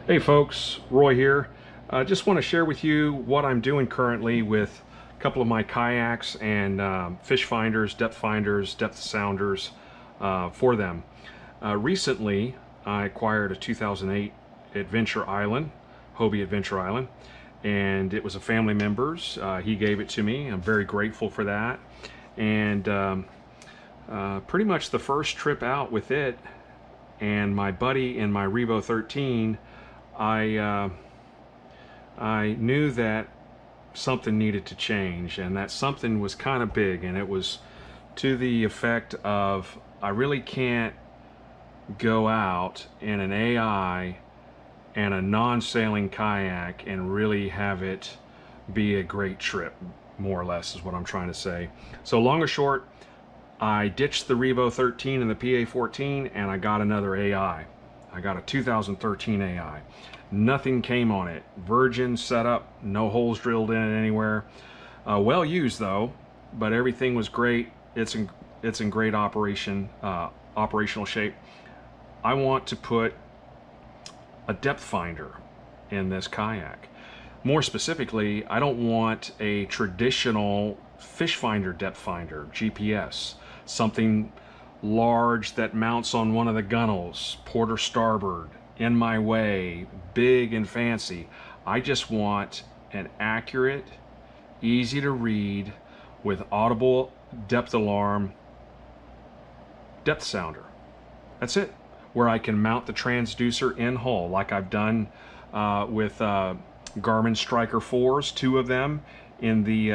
Hey folks, Roy here. I just want to share with you what I'm doing currently with a couple of my kayaks and fish finders, depth sounders for them. Recently, I acquired a 2008 Adventure Island, Hobie Adventure Island, and it was a family member's. He gave it to me. I'm very grateful for that. And pretty much the first trip out with it and my buddy in my Revo 13, I knew that something needed to change, and that something was kind of big, and it was to the effect of I really can't go out in an AI and a non-sailing kayak and really have it be a great trip, more or less is what I'm trying to say. So long or short, I ditched the Revo 13 and the PA14 and I got another AI. I got a 2013 AI. Nothing came on it. Virgin setup, no holes drilled in it anywhere. Well used though, but everything was great. It's in great operational shape. I want to put a depth finder in this kayak. More specifically, I don't want a traditional fish finder depth finder, GPS, something large that mounts on one of the gunnels, port or starboard, in my way, big and fancy. I just want an accurate, easy to read, with audible depth alarm depth sounder. That's it. Where I can mount the transducer in hull, like I've done with Garmin Striker 4s, two of them in the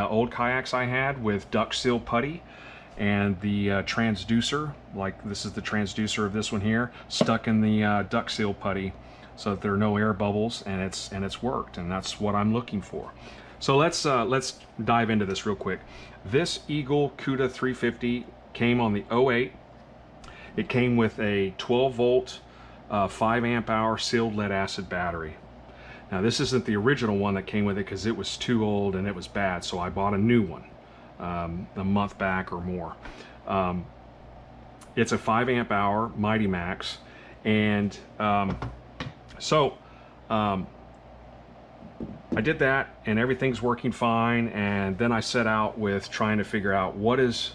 old kayaks I had with duck seal putty, and the transducer, like this is the transducer of this one here, stuck in the duck seal putty so that there are no air bubbles, and it's worked, and that's what I'm looking for. So let's dive into this real quick. This Eagle CUDA 350 came on the 08. It came with a 12 volt 5 amp hour sealed lead acid battery. Now this isn't the original one that came with it because it was too old and it was bad, so I bought a new one a month back or more. It's a 5 amp hour Mighty Max, and I did that and everything's working fine, and then I set out with trying to figure out what is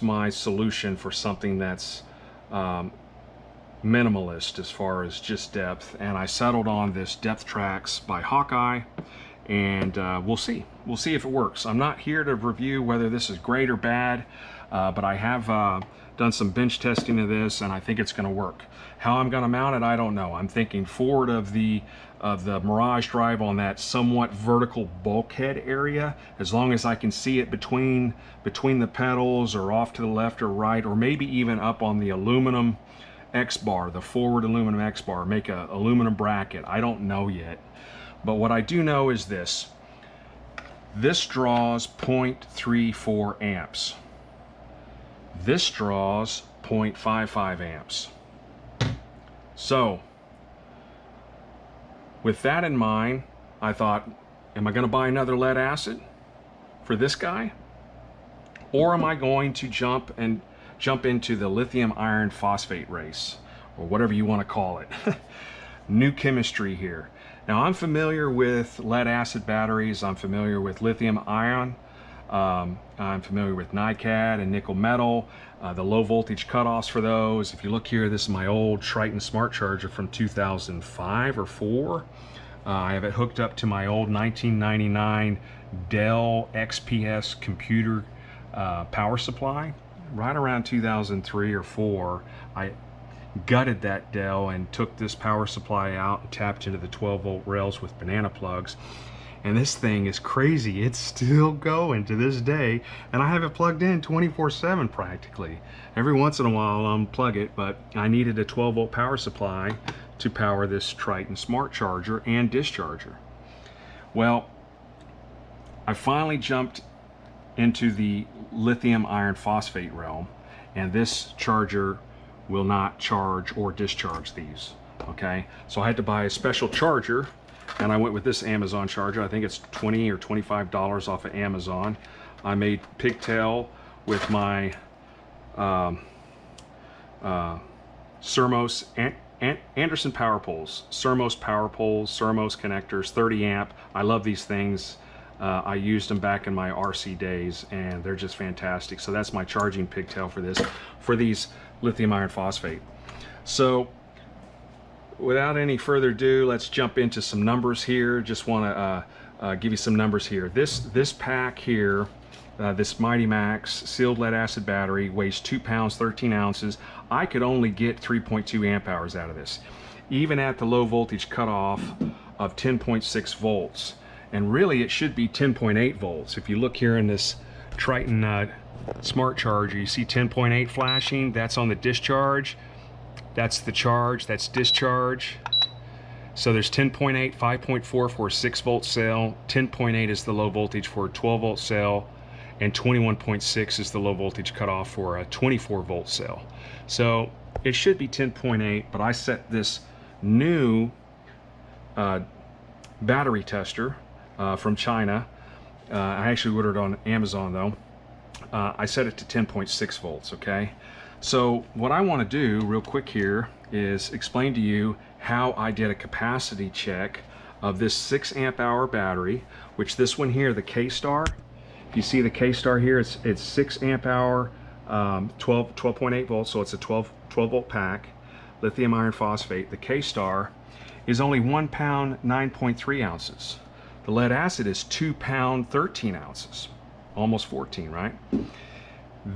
my solution for something that's minimalist as far as just depth, and I settled on this Depth Tracks by Hawkeye, and we'll see if it works. I'm not here to review whether this is great or bad, but I have done some bench testing of this, and I think it's going to work. How I'm going to mount it, I don't know. I'm thinking forward of the Mirage drive on that somewhat vertical bulkhead area, as long as I can see it between the pedals, or off to the left or right, or maybe even up on the aluminum X-bar, the forward aluminum X-bar, make a aluminum bracket. I don't know yet, but what I do know is this draws 0.34 amps. This draws 0.55 amps. So with that in mind, I thought, am I going to buy another lead acid for this guy? Or am I going to jump into the lithium iron phosphate race, or whatever you want to call it? New chemistry here. Now, I'm familiar with lead acid batteries. I'm familiar with lithium ion. I'm familiar with NiCad and nickel metal, the low voltage cutoffs for those. If you look here, this is my old Triton Smart Charger from 2005 or 4. I have it hooked up to my old 1999 Dell XPS computer power supply. Right around 2003 or 4, I gutted that Dell and took this power supply out and tapped into the 12 volt rails with banana plugs. And this thing is crazy. It's still going to this day, and I have it plugged in 24/7 practically. Every once in a while I'll unplug it, but I needed a 12 volt power supply to power this Triton Smart Charger and discharger. Well, I finally jumped into the lithium iron phosphate realm, and this charger will not charge or discharge these. Okay, so I had to buy a special charger, and I went with this Amazon charger. I think it's $20 or $25 off of Amazon. I made pigtail with my Sermos Anderson power poles, Sermos power poles, Sermos connectors, 30 amp. I love these things. I used them back in my RC days, and they're just fantastic. So that's my charging pigtail for this, for these lithium iron phosphate. So without any further ado, let's jump into some numbers here. Just want to give you some numbers here. This pack here, this Mighty Max sealed lead acid battery, weighs 2 pounds 13 ounces. I could only get 3.2 amp hours out of this, even at the low voltage cutoff of 10.6 volts. And really it should be 10.8 volts. If you look here in this Triton smart charger, you see 10.8 flashing. That's on the discharge. That's the charge, that's discharge. So there's 10.8, 5.4 for a 6 volt cell, 10.8 is the low voltage for a 12 volt cell, and 21.6 is the low voltage cutoff for a 24 volt cell. So it should be 10.8, but I set this new battery tester from China. I actually ordered on Amazon though. I set it to 10.6 volts, okay? So what I want to do real quick here is explain to you how I did a capacity check of this 6 amp hour battery, which this one here, the K-Star, if you see the K-Star here, it's 6 amp hour, 12.8 volts, so it's a 12 volt pack, lithium iron phosphate. The K-Star is only 1 pound 9.3 ounces. The lead acid is 2 pound 13 ounces, almost 14, right?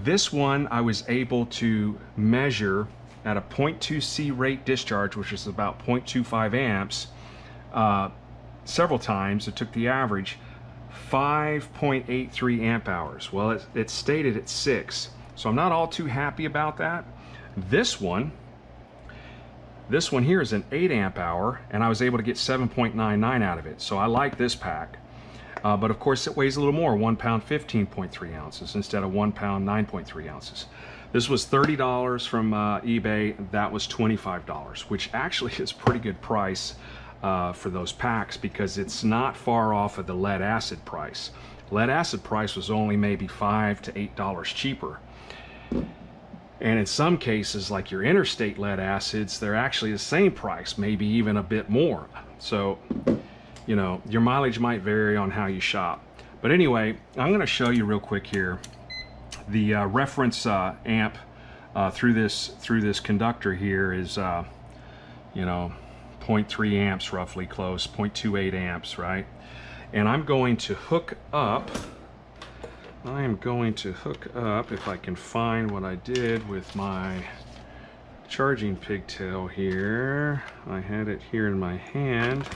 This one I was able to measure at a 0.2 C rate discharge, which is about 0.25 amps, several times. It took the average 5.83 amp hours. Well, it stated at 6, so I'm not all too happy about that. This one here is an 8 amp hour, and I was able to get 7.99 out of it, so I like this pack. But of course it weighs a little more, 1 pound 15.3 ounces instead of 1 pound 9.3 ounces. This was $30 from eBay. That was $25, which actually is a pretty good price for those packs, because it's not far off of the lead acid price. Lead acid price was only maybe $5 to $8 cheaper. And in some cases, like your interstate lead acids, they're actually the same price, maybe even a bit more. So, you know, your mileage might vary on how you shop. But anyway, I'm going to show you real quick here the reference amp through this conductor here is you know, 0.3 amps, roughly close, 0.28 amps, right? And I'm going to hook up, if I can find what I did with my charging pigtail here. I had it here in my hand.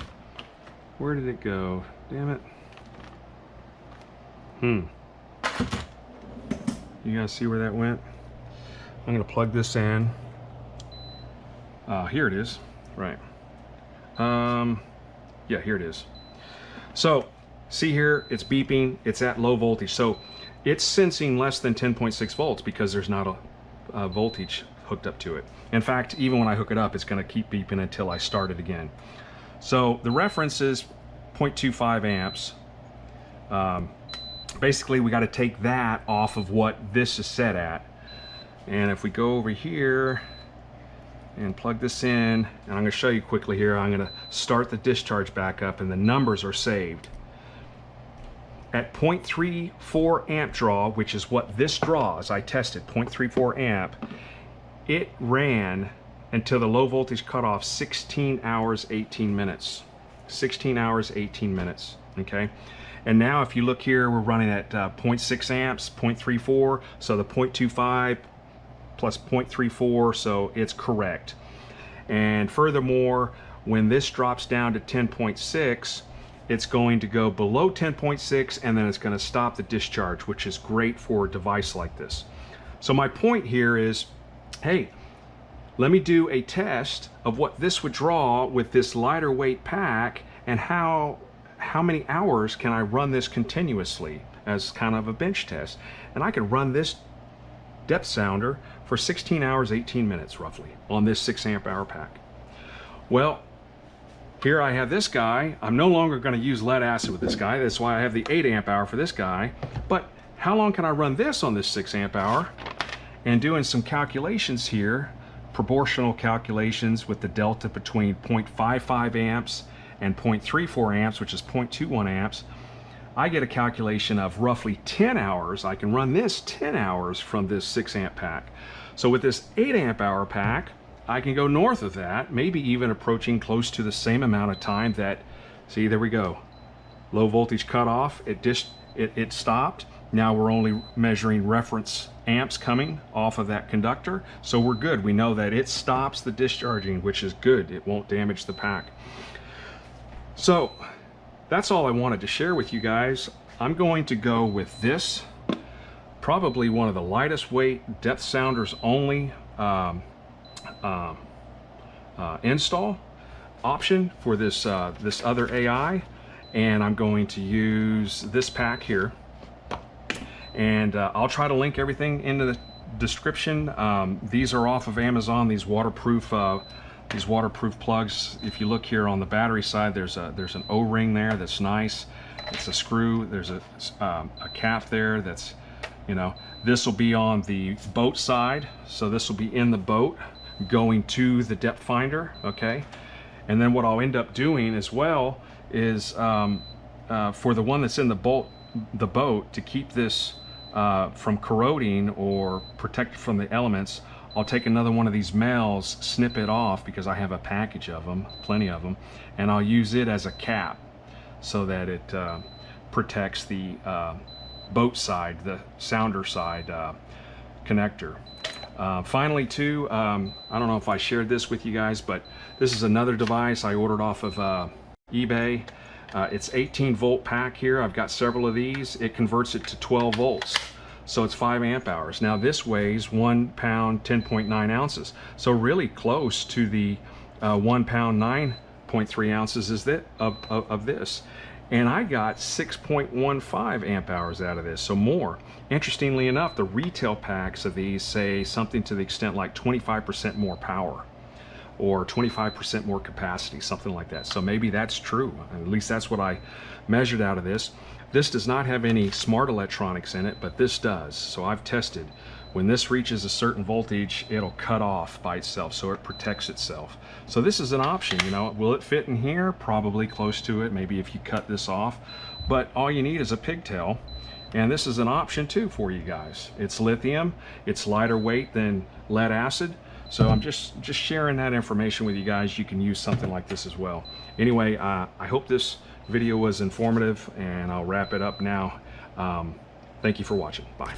Where did it go? Damn it. You guys see where that went? I'm gonna plug this in. Here it is. Right. Yeah, here it is. So, see here, it's beeping, it's at low voltage. So, it's sensing less than 10.6 volts because there's not a voltage hooked up to it. In fact, even when I hook it up, it's gonna keep beeping until I start it again. So, the reference is 0.25 amps. Basically, we got to take that off of what this is set at. And if we go over here and plug this in, and I'm going to show you quickly here, I'm going to start the discharge back up, and the numbers are saved. At 0.34 amp draw, which is what this draws, I tested 0.34 amp, it ran until the low voltage cutoff 16 hours 18 minutes. 16 hours 18 minutes, okay? And now if you look here, we're running at 0.6 amps, 0.34, so the 0.25 plus 0.34, so it's correct. And furthermore, when this drops down to 10.6, it's going to go below 10.6, and then it's going to stop the discharge, which is great for a device like this. So my point here is, hey, let me do a test of what this would draw with this lighter weight pack, and how many hours can I run this continuously as kind of a bench test. And I can run this depth sounder for 16 hours 18 minutes roughly on this 6 amp hour pack. Well, here I have this guy. I'm no longer going to use lead acid with this guy. That's why I have the 8 amp hour for this guy. But how long can I run this on this 6 amp hour? And doing some calculations here, proportional calculations with the delta between 0.55 amps and 0.34 amps, which is 0.21 amps, I get a calculation of roughly 10 hours. I can run this 10 hours from this 6 amp pack. So with this 8 amp hour pack, I can go north of that, maybe even approaching close to the same amount of time that, see, there we go. Low voltage cutoff, it stopped. Now we're only measuring reference amps coming off of that conductor. So we're good. We know that it stops the discharging, which is good. It won't damage the pack. So that's all I wanted to share with you guys. I'm going to go with this, probably one of the lightest weight depth sounders only install option for this this other AI, and I'm going to use this pack here, and I'll try to link everything into the description. These are off of Amazon, these waterproof plugs. If you look here on the battery side, there's an O-ring there that's nice. It's a screw. There's a cap there that's, you know, this will be on the boat side, so this will be in the boat going to the depth finder, okay? And then what I'll end up doing as well is for the one that's in the boat to keep this from corroding or protect it from the elements, I'll take another one of these males, snip it off, because I have a package of them, plenty of them, and I'll use it as a cap so that it protects the boat side, the sounder side connector. Finally too, I don't know if I shared this with you guys, but this is another device I ordered off of eBay. It's 18 volt pack here. I've got several of these. It converts it to 12 volts. So it's 5 amp hours. Now this weighs 1 pound 10.9 ounces. So really close to the 1 pound 9.3 ounces is that of this. And I got 6.15 amp hours out of this, so more. Interestingly enough, the retail packs of these say something to the extent like 25% more power or 25% more capacity, something like that. So maybe that's true. At least that's what I measured out of this. This does not have any smart electronics in it, but this does. So I've tested. When this reaches a certain voltage, it'll cut off by itself, so it protects itself. So this is an option, you know. Will it fit in here? Probably close to it, maybe if you cut this off. But all you need is a pigtail, and this is an option too for you guys. It's lithium, it's lighter weight than lead acid. So I'm just sharing that information with you guys. You can use something like this as well. Anyway, I hope this video was informative, and I'll wrap it up now. Thank you for watching. Bye.